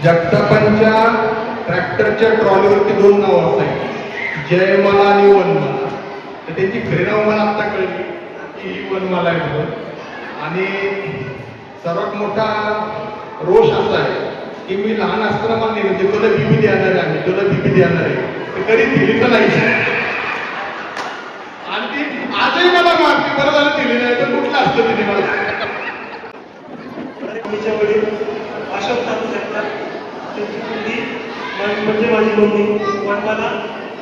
जगतापांच्या ट्रॅक्टरच्या ट्रॉलीवरती 2 नावं असायची, जयमाला आणि वनमाला. तर त्यांची खरी नाव मला आत्ता कळली की ही वनमाला आहे म्हणून. आणि सर्वात मोठा रोष असा आहे की मी लहान असताना मला नेहमी तुला बीबी देणार आहे, आम्ही तुला बीबी देणार आहे, तर कधी दिली तर नाही. आणि ती आजही मला मारते, बरं झालं दिली नाही तर कुठलं असतं तिने मला. तिच्या वडील अशोक चालू शकतात, त्यांची मुलगी म्हणजे माझी मम्मी वनमाला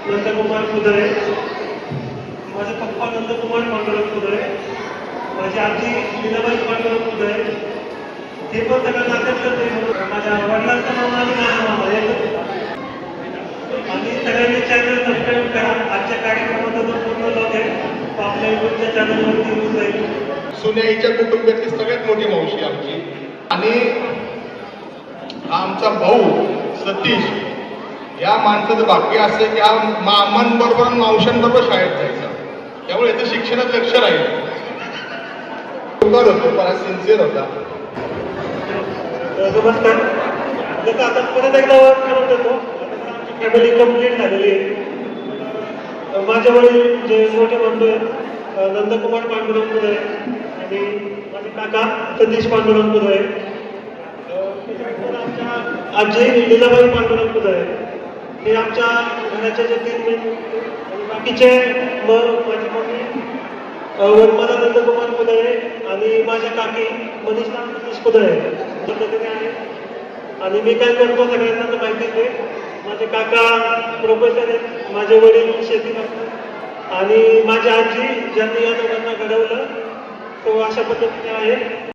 नंदकुमार कुदळे, माझे पप्पा नंदकुमार पांडुरंग कुदळे, माझी आजी लीलाबाई पांडुरंग कुदळे. हे पण सगळं नात्यातलं ते माझ्या वडिलांचं नाव आणि माझं नाव एकच. आणि सगळ्यांनी चॅनल सबस्क्राईब करा. आजच्या कार्यक्रमाचा जो पूर्ण लॉग आहे तो आपल्या युट्यूबच्या चॅनलवरती येऊन जाईल. सुनेईच्या कुटुंबातली सगळ्यात मोठी मावशी आमची. आणि आमचा भाऊ सतीश या माणसाचं भाग्य असं की हा मामांबरोबर मावशांबरोबर शाळेत जायचा, त्यामुळे याचं शिक्षणात लक्ष राहील. होतो पण सिन्सिअर होता. नमस्कार. जसं आता परत एकदा करत होतो, आमची फॅमिली कंप्लीट झालेली आहे. माझे वडील जे मोठे म्हणतोय नंदकुमार पांडुरंग कुदळे आणि माझे काका सतीश पांडुरंग कुदळे, आमच्या आजी लीलाबाई पांडुरंग कुदळे. हे आमच्या घराचे जे 3 मेन आणि बाकीचे माझी मम्मी वनमाला नंदकुमार कुदळे आणि माझ्या काकी मनीषा सतीश कुदळे पद्धतीने आहे. आणि मी काय करतो सगळ्यांना तर माहितीच आहे. माझे काका प्रोफेसर आहेत, माझे वडील शेती करतात आणि माझी आजी ज्यांनी या दोघांना घडवलं तो अशा पद्धतीने आहे.